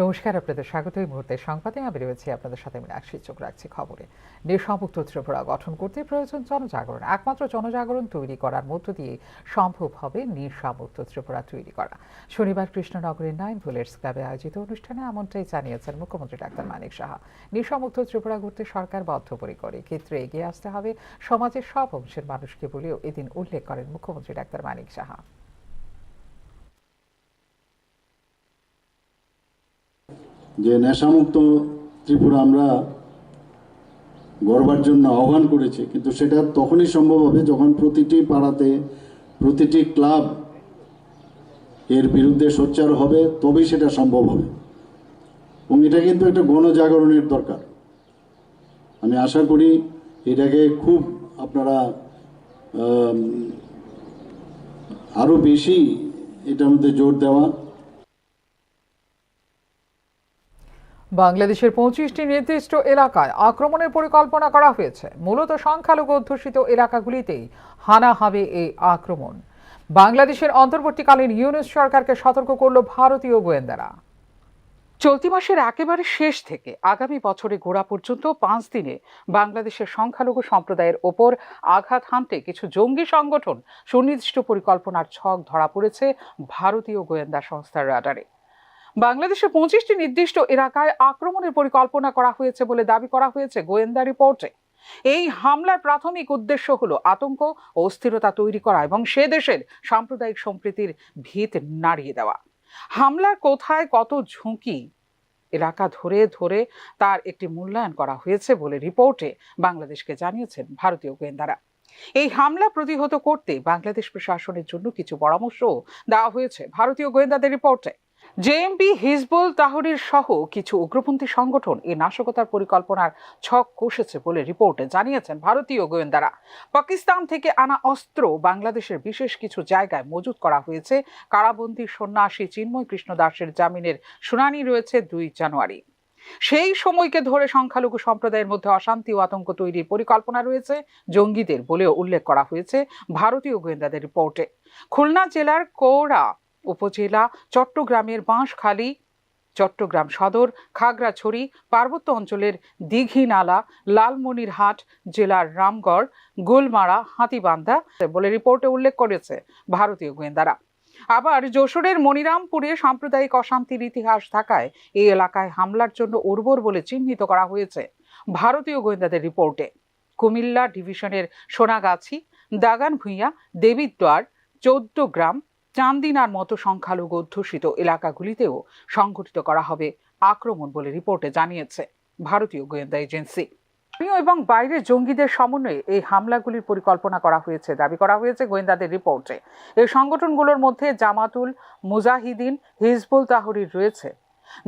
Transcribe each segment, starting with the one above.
নমস্কার, আপনাদের স্বাগত। এই মুহূর্তে সংবাদে আমি রয়েছি আপনাদের সাথে। আমি রাখছি, চোখ রাখছি খবরে। নেশামুক্ত ত্রিপুরা গঠন করতে প্রয়োজন জনজাগরণ। একমাত্র জনজাগরণ তৈরি করার মধ্য দিয়ে সম্ভব হবে নেশামুক্ত ত্রিপুরা তৈরি করা। শনিবার কৃষ্ণনগরের 9 বুলেটস ক্লাবে আয়োজিত অনুষ্ঠানে এমনটাই জানিয়েছেন মুখ্যমন্ত্রী ডাক্তার মানিক সাহা। নেশামুক্ত ত্রিপুরা গড়তে সরকার বদ্ধপরিকর। ক্ষেত্রে এগিয়ে আসতে হবে সমাজের সব অংশের মানুষকে বলেও এদিন উল্লেখ করেন মুখ্যমন্ত্রী ডাক্তার মানিক সাহা। যে নেশামুক্ত ত্রিপুরা আমরা গড়বার জন্য আহ্বান করেছি, কিন্তু সেটা তখনই সম্ভব হবে যখন প্রতিটি পাড়াতে, প্রতিটি ক্লাব এর বিরুদ্ধে সোচ্চার হবে, তবেই সেটা সম্ভব হবে। এবং এটা কিন্তু একটা গণজাগরণের দরকার। আমি আশা করি এটাকে খুব আপনারা আরও বেশি এটার মধ্যে জোর দেওয়া। বাংলাদেশের 25টি নির্দিষ্ট এলাকায় আক্রমণের পরিকল্পনা করা হয়েছে। মূলত সংখ্যালঘু অধ্যুষিত এলাকাগুলিতেই হানা হবে এই আক্রমণ। বাংলাদেশের অন্তর্বর্তীকালীন ইউনূস সরকারকে সতর্ক করল ভারতীয় গোয়েন্দারা। চলতি মাসের একেবারে শেষ থেকে আগামী বছরে গোড়া পর্যন্ত 5 দিনে বাংলাদেশের সংখ্যালঘু সম্প্রদায়ের ওপর আঘাত হানতে কিছু জঙ্গি সংগঠন সুনির্দিষ্ট পরিকল্পনার ছক ধরা পড়েছে ভারতীয় গোয়েন্দা সংস্থার রাডারে। বাংলাদেশের 25টি নির্দিষ্ট এলাকায় আক্রমণের পরিকল্পনা করা হয়েছে বলে দাবি করা হয়েছে গোয়েন্দা রিপোর্টে। এই হামলার প্রাথমিক উদ্দেশ্য হলো আতঙ্ক ও অস্থিরতা তৈরি করা এবং সে দেশের সাম্প্রদায়িক সম্প্রীতির ভিত নাড়িয়ে দেওয়া। হামলার কোথায় কত ঝুঁকি এলাকা ধরে ধরে তার একটি মূল্যায়ন করা হয়েছে বলে রিপোর্টে বাংলাদেশকে জানিয়েছেন ভারতীয় গোয়েন্দারা। এই হামলা প্রতিহত করতে বাংলাদেশ প্রশাসনের জন্য কিছু পরামর্শ দেওয়া হয়েছে ভারতীয় গোয়েন্দাদের রিপোর্টে। জেএমবি, হিজবুল তাহরির সহ কিছু উগ্রপন্থী সংগঠন এই নাশকতার পরিকল্পনার ছক কষেছে বলে রিপোর্টে জানিয়েছেন ভারতীয় গোয়েন্দারা। পাকিস্তান থেকে আনা অস্ত্র বাংলাদেশের বিশেষ কিছু জায়গায় মজুত করা হয়েছে। কারাবন্দী সন্ন্যাসী চিন্ময় কৃষ্ণ দাসের জামিনের শুনানি রয়েছে 2 জানুয়ারি। সেই সময়কে ধরে সংখ্যালঘু সম্প্রদায়ের মধ্যে অশান্তি ও আতঙ্ক তৈরির পরিকল্পনা রয়েছে জঙ্গিদের বলেও উল্লেখ করা হয়েছে ভারতীয় গোয়েন্দাদের রিপোর্টে। খুলনা জেলার কৌড়া উপজেলা, চট্টগ্রামের বাঁশখালী, চট্টগ্রাম সদর, খাগড়াছড়ি, পার্বত্য অঞ্চলের দীঘিনালা, লালমনিরহাট জেলার রামগড়, গোলমারা, হাতীবান্ধা বলে রিপোর্টে উল্লেখ করেছে ভারতীয় গোয়েন্দারা। আবার যশোরের মনিরামপুরে সাম্প্রদায়িক অশান্তির ইতিহাস থাকায় এই এলাকায় হামলার জন্য উর্বর বলে চিহ্নিত করা হয়েছে ভারতীয় গোয়েন্দাদের রিপোর্টে। কুমিল্লা ডিভিশনের সোনাগাছি, দাগান ভূঁইয়া, দেবীদ্বার, 14 গ্রাম, চান্দিনার মতো সংখ্যালঘু অধ্যুষিত এলাকাগুলিতেও সংঘটিত করা হবে আক্রমণ বলে রিপোর্টে জানিয়েছে ভারতীয় গোয়েন্দা এজেন্সি। এবং বাইরের জঙ্গিদের সমন্বয়ে এই হামলাগুলির পরিকল্পনা করা হয়েছে দাবি করা হয়েছে গোয়েন্দাদের রিপোর্টে। এই সংগঠনগুলোর মধ্যে জামাতুল মুজাহিদিন, হিজবুল তাহরির রয়েছে,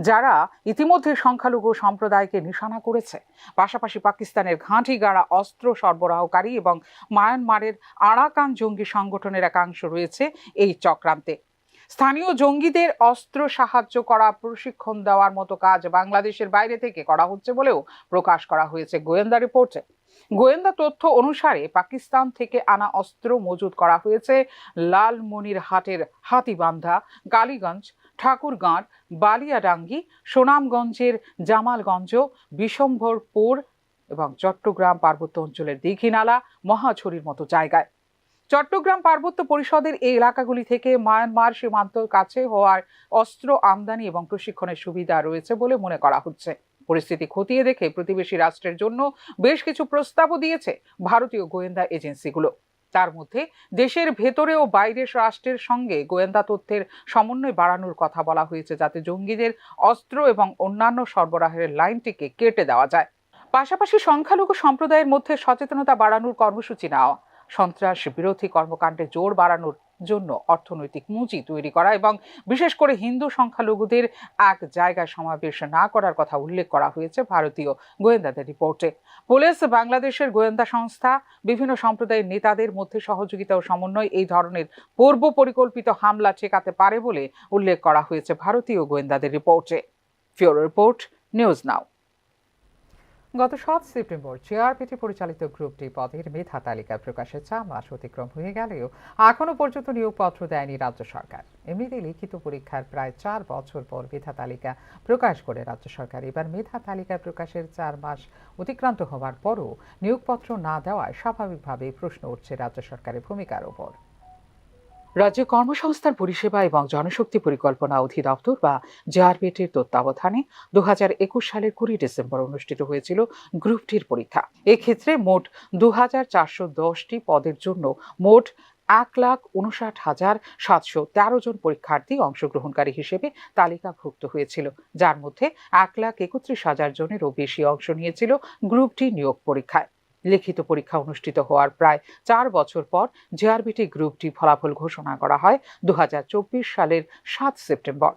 যারা ইতিমধ্যে সংখ্যালঘু সম্প্রদায়কে নিশানা করেছে। পাশাপাশি পাকিস্তানের ঘাঁটি গাড়া অস্ত্র সরবরাহকারী এবং মায়ানমারের আরাকান জঙ্গি সংগঠনের একাংশ রয়েছে এই চক্রান্তে। স্থানীয় জঙ্গিদের অস্ত্র সাহায্য করা, প্রশিক্ষণ দেওয়ার মতো কাজ বাংলাদেশের বাইরে থেকে করা হচ্ছে বলেও প্রকাশ করা হয়েছে গোয়েন্দা রিপোর্টে। গোয়েন্দা তথ্য অনুসারে পাকিস্তান থেকে আনা অস্ত্র মজুত করা হয়েছে লালমনিরহাটের হাতীবান্ধা, কালীগঞ্জ, ঠাকুরগাঁড়, বালিয়াডাঙ্গি, সুনামগঞ্জের জামালগঞ্জ, বিশম্ভরপুর এবং চট্টগ্রাম পার্বত্য অঞ্চলের দীঘিনালা, মহাছড়ির মতো জায়গায়। চট্টগ্রাম পার্বত্য পরিষদের এই এলাকাগুলি থেকে মায়ানমার সীমান্তর কাছে হওয়ার অস্ত্র আমদানি এবং প্রশিক্ষণের সুবিধা রয়েছে বলে মনে করা হচ্ছে। পরিস্থিতি খতিয়ে দেখে প্রতিবেশী রাষ্ট্রের জন্য বেশ কিছু প্রস্তাবও দিয়েছে ভারতীয় গোয়েন্দা এজেন্সিগুলো। তার মধ্যে দেশের ভেতরে ও বাইরের রাষ্ট্রের সঙ্গে গোয়েন্দা তথ্যের সমন্বয় বাড়ানোর কথা বলা হয়েছে, যাতে জঙ্গিদের অস্ত্র এবং অন্যান্য সরবরাহের লাইনটিকে কেটে দেওয়া যায়। পাশাপাশি সংখ্যালঘু সম্প্রদায়ের মধ্যে সচেতনতা বাড়ানোর কর্মসূচি নেওয়া, সন্ত্রাস বিরোধী কর্মকাণ্ডে জোর বাড়ানোর জন্য অর্থনৈতিক পুঁজি তৈরি করা এবং বিশেষ করে হিন্দু সংখ্যালঘুদের এক জায়গায় সমাবেশ না করার কথা উল্লেখ করা হয়েছে ভারতীয় গোয়েন্দাদের রিপোর্টে। পুলিশ, বাংলাদেশের গোয়েন্দা সংস্থা, বিভিন্ন সম্প্রদায়ের নেতাদের মধ্যে সহযোগিতা ও সমন্বয় এই ধরনের পূর্ব পরিকল্পিত হামলা ঠেকাতে পারে বলে উল্লেখ করা হয়েছে ভারতীয় গোয়েন্দাদের রিপোর্টে। ফিউরো রিপোর্ট, নিউজ নাও। গত 7 সেপ্টেম্বর জেআরপিটি পরিচালিত গ্রুপ ডি পদের মেধা তালিকা প্রকাশের 4 মাস অতিক্রম হয়ে গেলেও এখনো পর্যন্ত নিয়োগপত্র দেয়নি রাজ্য সরকার। এমনিতেই লিখিত পরীক্ষার প্রায় 4 বছর পর মেধা তালিকা প্রকাশ করে রাজ্য সরকার। এবার মেধা তালিকা প্রকাশের 4 মাস অতিক্রান্ত হওয়ার পরও নিয়োগপত্র না দেওয়ায় স্বাভাবিকভাবেই প্রশ্ন উঠছে রাজ্য সরকারের ভূমিকার উপর। রাজ্য কর্মসংস্থান পরিষেবা এবং জনশক্তি পরিকল্পনা অধিদপ্তর বা জেআরবিটির তত্ত্বাবধানে 2021 সালের 20 ডিসেম্বর অনুষ্ঠিত হয়েছিল গ্রুপ ডির পরীক্ষা। এক্ষেত্রে মোট 2410টি পদের জন্য মোট 1,59,713 জন পরীক্ষার্থী অংশগ্রহণকারী হিসেবে তালিকাভুক্ত হয়েছিল, যার মধ্যে 1,31,000 জনেরও বেশি অংশ নিয়েছিল গ্রুপ ডি নিয়োগ পরীক্ষায়। লিখিত পরীক্ষা অনুষ্ঠিত হওয়ার প্রায় 4 বছর পর জেআরবিটি গ্রুপ ডি ফলাফল ঘোষণা করা হয় 2024 সালের 7 সেপ্টেম্বর।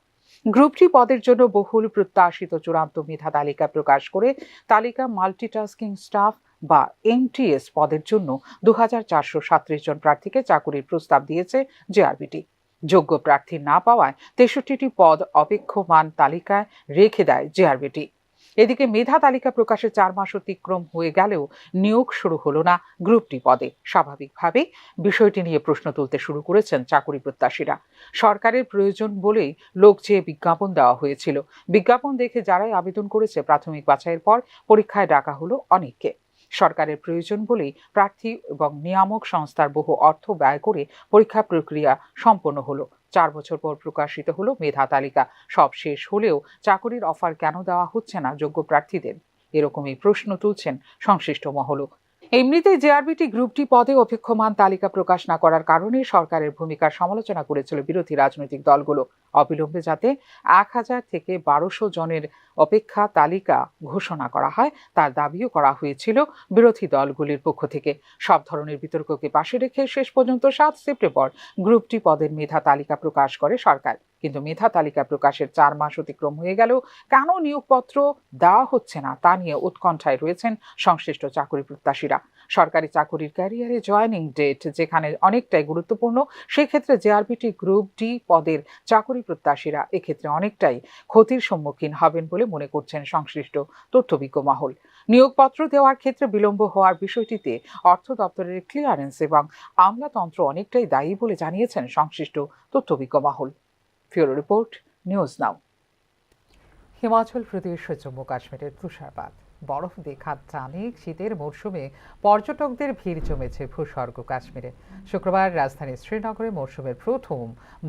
গ্রুপ ডি পদের জন্য বহুল প্রত্যাশিত চূড়ান্ত মেধা তালিকা প্রকাশ করে তালিকা মাল্টিটাস্কিং স্টাফ বা এমটিএস পদের জন্য 2,437 জন প্রার্থীকে চাকুরির প্রস্তাব দিয়েছে জেআরবিটি। যোগ্য প্রার্থী না পাওয়ায় 63টি পদ অপেক্ষমান তালিকায় রেখে দেয় জেআরবিটি। এদিকে মেধা তালিকা প্রকাশে 4 মাস অতিক্রম হয়ে গেলেও নিয়োগ শুরু হলো না গ্রুপ ডি পদে। স্বাভাবিকভাবেই বিষয়টি নিয়ে প্রশ্ন তুলতে শুরু করেছেন চাকুরি প্রত্যাশীরা। সরকারের প্রয়োজন বলেই লোক চেয়ে বিজ্ঞাপন দেওয়া হয়েছিল। বিজ্ঞাপন দেখে যারাই আবেদন করেছে প্রাথমিক বাছাইয়ের পর পরীক্ষায় ডাকা হলো অনেককে। সরকারের প্রয়োজন বলেই প্রার্থী এবং নিয়ামক সংস্থার বহু অর্থ ব্যয় করে পরীক্ষা প্রক্রিয়া সম্পন্ন হলো। 4 বছর পর প্রকাশিত হলো মেধা তালিকা। সব শেষ হলেও চাকরির অফার কেন দেওয়া হচ্ছে না যোগ্য প্রার্থীদের? এরকমই প্রশ্ন তুলছেন সংশ্লিষ্ট মহলও। এমনিতেই জেআরবিটি গ্রুপ ডি পদে অপেক্ষমান তালিকা প্রকাশ না করার কারণে সরকারের ভূমিকার সমালোচনা করেছিল বিরোধী রাজনৈতিক দলগুলো। অবিলম্বে যাতে 1000 থেকে 1200 জনের অপেক্ষা তালিকা ঘোষণা করা হয় তার দাবিও করা হয়েছিল বিরোধী দলগুলির পক্ষ থেকে। সব ধরনের বিতর্ককে পাশে রেখে শেষ পর্যন্ত 7 সেপ্টেম্বর গ্রুপ ডি পদের মেধা তালিকা প্রকাশ করে সরকার। কিন্তু মেধা তালিকা প্রকাশের 4 মাস অতিক্রম হয়ে গেলেও কেন নিয়োগপত্র দেওয়া হচ্ছে না তা নিয়ে উৎকণ্ঠায় রয়েছেন সংশ্লিষ্ট চাকরি প্রত্যাশীরা। সরকারি চাকুরির ক্যারিয়ারে জয়েনিং ডেট যেখানে অনেকটাই গুরুত্বপূর্ণ, সেক্ষেত্রে জেআরবিটি গ্রুপ ডি পদের চাকুরি প্রত্যাশীরা এক্ষেত্রে অনেকটাই ক্ষতির সম্মুখীন হবেন বলে মনে করছেন সংশ্লিষ্ট তথ্যবিজ্ঞ মহল। নিয়োগপত্র দেওয়ার ক্ষেত্রে বিলম্ব হওয়ার বিষয়টিতে অর্থ দপ্তরের ক্লিয়ারেন্স এবং আমলাতন্ত্র অনেকটাই দায়ী বলে জানিয়েছেন সংশ্লিষ্ট তথ্যবিজ্ঞ মহল। ফিউরো report, news now. Himachal Pradesh ও জম্মু কাশ্মীরের তুষারপাত, বরফ দেখার টানে শীতের মরশুমে পর্যটকদের ভিড় জমেছে ভূস্বর্গ কাশ্মীরে। শুক্রবার রাজধানী শ্রীনগরে মরশুমের প্রথম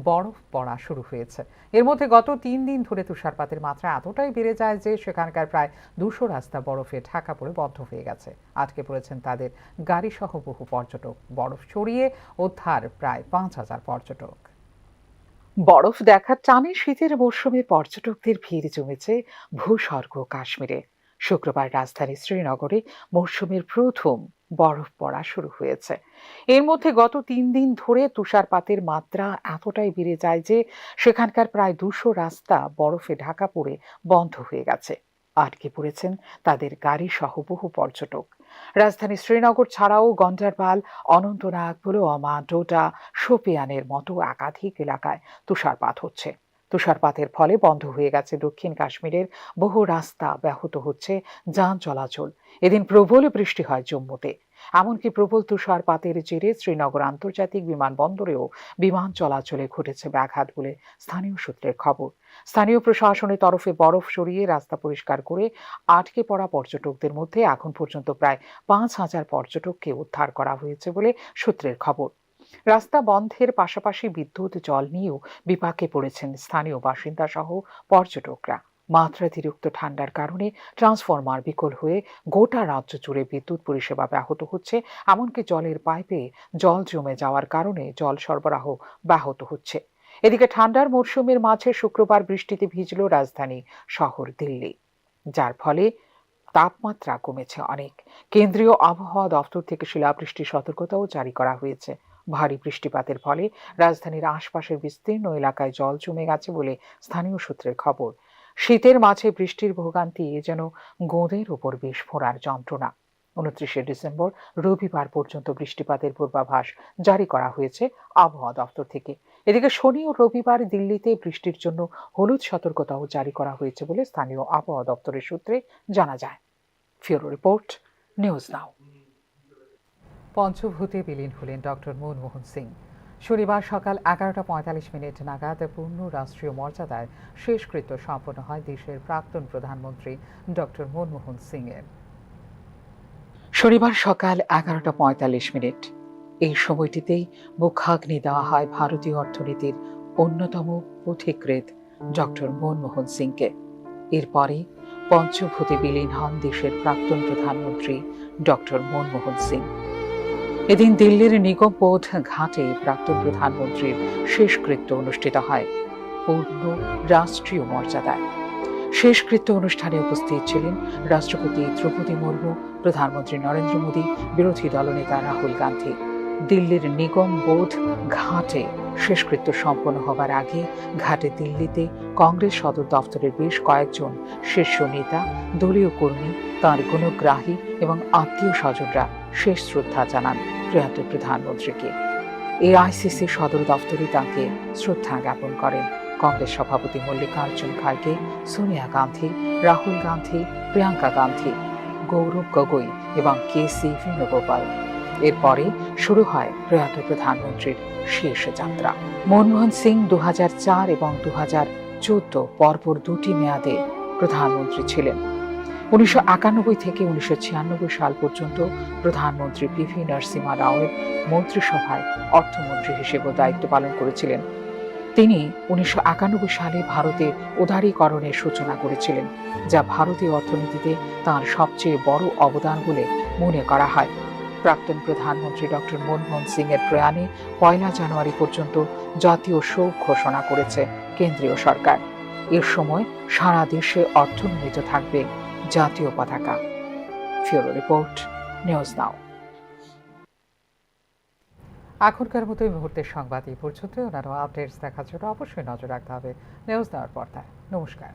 বরফ পড়া শুরু হয়েছে। এর মধ্যে গত 3 দিন ধরে তুষারপাতের মাত্রা এতটাই বেড়ে যায় যে সেখানকার প্রায় 200 রাস্তা বরফে ঢাকা পড়ে বন্ধ হয়ে গেছে। আটকে পড়েছেন তাদের গাড়িসহ বহু পর্যটক। বরফ সরিয়ে উদ্ধার প্রায় 5000 পর্যটক। বরফ দেখার টানে শীতের মরশুমে পর্যটকদের ভিড় জমেছে ভূস্বর্গ কাশ্মীরে। শুক্রবার রাজধানী শ্রীনগরে মরশুমের প্রথম বরফ পড়া শুরু হয়েছে। এর মধ্যে গত 3 দিন ধরে তুষারপাতের মাত্রা এতটাই বেড়ে যায় যে সেখানকার প্রায় 200 রাস্তা বরফে ঢাকা পড়ে বন্ধ হয়ে গেছে। আটকে পড়েছেন তাদের গাড়ি সহ বহু পর্যটক। রাজধানী শ্রীনগর ছাড়াও গন্ডারবাল, অনন্তনাগ, পুলওয়ামা, ডোডা, শোপিয়ানের মতো একাধিক এলাকায় তুষারপাত হচ্ছে। তুষারপাতের ফলে বন্ধ হয়ে গেছে দক্ষিণ কাশ্মীরের বহু রাস্তা, ব্যাহত হচ্ছে যান চলাচল। এদিন প্রবল বৃষ্টি হয় জম্মুতে। এমনকি প্রবল তুষারপাতের জেরে শ্রীনগর আন্তর্জাতিক বিমানবন্দরেও বিমান চলাচলে ঘটেছে ব্যাঘাত বলে স্থানীয় সূত্রের খবর। স্থানীয় প্রশাসনের তরফে বরফ সরিয়ে রাস্তা পরিষ্কার করে আটকে পড়া পর্যটকদের মধ্যে এখন পর্যন্ত প্রায় 5000 পর্যটককে উদ্ধার করা হয়েছে বলে সূত্রের খবর। রাস্তা বন্ধের পাশাপাশি বিদ্যুৎ, জল নিয়েও বিপাকে পড়েছেন স্থানীয় বাসিন্দা সহ পর্যটকরা। মাত্রাতিরিক্ত ঠান্ডার কারণে ট্রান্সফরমার বিকল হয়ে গোটা রাজ্য জুড়ে বিদ্যুৎ পরিষেবা ব্যাহত হচ্ছে। এমনকি জলের পাইপে জল জমে যাওয়ার কারণে জল সরবরাহ ব্যাহত হচ্ছে। এদিকে ঠান্ডার মরশুমের মাঝে শুক্রবার বৃষ্টিতে ভিজল রাজধানী শহর দিল্লি, যার ফলে তাপমাত্রা কমেছে অনেক। কেন্দ্রীয় আবহাওয়া দপ্তর থেকে শিলাবৃষ্টির সতর্কতাও জারি করা হয়েছে। ভারী বৃষ্টিপাতের ফলে রাজধানীর আশপাশের বিস্তীর্ণ এলাকায় জল জমে গেছে বলে স্থানীয় সূত্রের খবর। শীতের মাঝে বৃষ্টির ভোগান্তি যেন গোঁদের উপর বিষ ফোঁড়ার যন্ত্রণা। 29 ডিসেম্বর রবিবার পর্যন্ত বৃষ্টিপাতের পূর্বাভাস জারি করা হয়েছে আবহাওয়া দপ্তর থেকে। এদিকে শনি ও রবিবার দিল্লিতে বৃষ্টির জন্য হলুদ সতর্কতাও জারি করা হয়েছে বলে স্থানীয় আবহাওয়া দপ্তরের সূত্রে জানা যায়। ফিউরো রিপোর্ট, নিউজ নাও। পঞ্চভূতে বিলীন হলেন ডক্টর মনমোহন সিং। শনিবার সকাল 11:45 নাগাদ পূর্ণ রাষ্ট্রীয় মর্যাদায় শেষকৃত্য সম্পন্ন হয় দেশের প্রাক্তন প্রধানমন্ত্রী ডক্টর মনমোহন সিং এর। শনিবার সকাল 11:45 এই সময়টিতেই মুখাগ্নি দেওয়া হয় ভারতীয় অর্থনীতির অন্যতম পথিকৃৎ ডক্টর মনমোহন সিংকে। এরপরে পঞ্চভূতে বিলীন হন দেশের প্রাক্তন প্রধানমন্ত্রী ডক্টর মনমোহন সিং। এদিন দিল্লির নিগমবোধ ঘাটে প্রাক্তন প্রধানমন্ত্রীর শেষকৃত্য অনুষ্ঠিত হয় পূর্ণ রাষ্ট্রীয় মর্যাদায়। শেষকৃত্য অনুষ্ঠানে উপস্থিত ছিলেন রাষ্ট্রপতি দ্রৌপদী মুর্মু, প্রধানমন্ত্রী নরেন্দ্র মোদী, বিরোধী দলনেতা রাহুল গান্ধী। দিল্লির নিগমবোধ ঘাটে শেষকৃত্য সম্পন্ন হবার আগে ঘাটে দিল্লিতে কংগ্রেস সদর দফতরের বেশ কয়েকজন শীর্ষ নেতা, দলীয় কর্মী, তাঁর গুণগ্রাহী এবং আত্মীয় স্বজনরা শেষ শ্রদ্ধা জানান প্রয়াত প্রধানমন্ত্রীকে। এআইসিসি সদর দফতরে তাঁকে শ্রদ্ধা জ্ঞাপন করেন কংগ্রেস সভাপতি মল্লিকার্জুন খাড়গে, সোনিয়া গান্ধী, রাহুল গান্ধী, প্রিয়াঙ্কা গান্ধী, গৌরব গগৈ এবং কেসি বেণুগোপাল। এরপরে শুরু হয় প্রয়াত প্রধানমন্ত্রীর শেষ যাত্রা। মনমোহন সিং 2004 এবং 2014 পরপর দুটি মেয়াদে প্রধানমন্ত্রী ছিলেন। 1991 থেকে 1996 সাল পর্যন্ত প্রধানমন্ত্রী পিভি নরসিমহা রাওয়ের মন্ত্রিসভায় অর্থমন্ত্রী হিসেবে দায়িত্ব পালন করেছিলেন। তিনি 1991 সালে ভারতে উদারীকরণের সূচনা করেছিলেন, যা ভারতীয় অর্থনীতিতে তাঁর সবচেয়ে বড় অবদান বলে মনে করা হয়। প্রাক্তন প্রধানমন্ত্রী ডক্টর মনমোহন সিং এর প্রয়াণে 1 জানুয়ারি পর্যন্ত জাতীয় শোক ঘোষণা করেছে কেন্দ্রীয় সরকার। এর সময় সারা দেশে অর্থনমিত থাকবে জাতীয় পতাকা। ফিউরো রিপোর্ট, নিউজ নাও। এখনকার মতো এই মুহূর্তের সংবাদ এই পর্যন্ত। অন্যান্য আপডেটস দেখার জন্য অবশ্যই নজর রাখতে হবে নিউজ নাওর পর্দায়। নমস্কার।